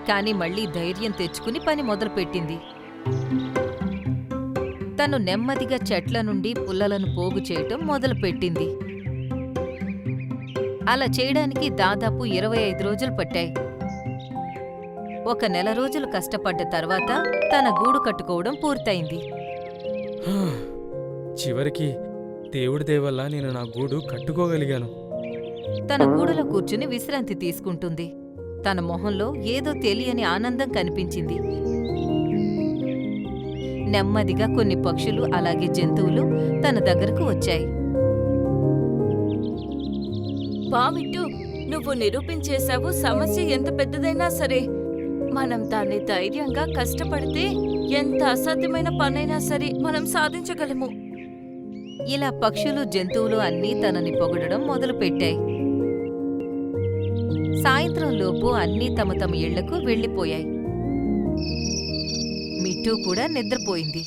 కాని మళ్లీ ధైర్యం తెచ్చుకుని పని మొదలుపెట్టింది. తను నెమ్మదిగా చెట్ల నుండి పుల్లలను పోగు చేయటం మొదలుపెట్టింది. అలా చేయడానికి దాదాపు 25 రోజులు పట్టాయి. 1 నెల రోజులు కష్టపడ్డ తర్వాత తన గూడు కట్టుకోవడం పూర్తయింది. చివరికి దేవుడి దయ వల్ల నేను నా గూడు కట్టుకోగలిగాను. తన గూడులో కూర్చుని విశ్రాంతి తీసుకుంటుంది. తన మొహంలో ఏదో తెలియని ఆనందం కనిపించింది. నెమ్మదిగా కొన్ని పక్షులు అలాగే జంతువులు తన దగ్గరకు వచ్చాయి. బామిట్టు, నువ్వు నిరూపించేశావు, సమస్య ఎంత పెద్దదైనా సరే మనం దాన్ని ధైర్యంగా కష్టపడితే ఎంత అసాధ్యమైన పనైనా సరే మనం సాధించగలము. ఇలా పక్షులు జంతువులు అన్నీ తనని పొగడడం మొదలుపెట్టాయి. సాయంత్రంలోపు అన్నీ తమ తమ ఇళ్లకు వెళ్ళిపోయాయి. మిట్టూ కూడా నిద్రపోయింది.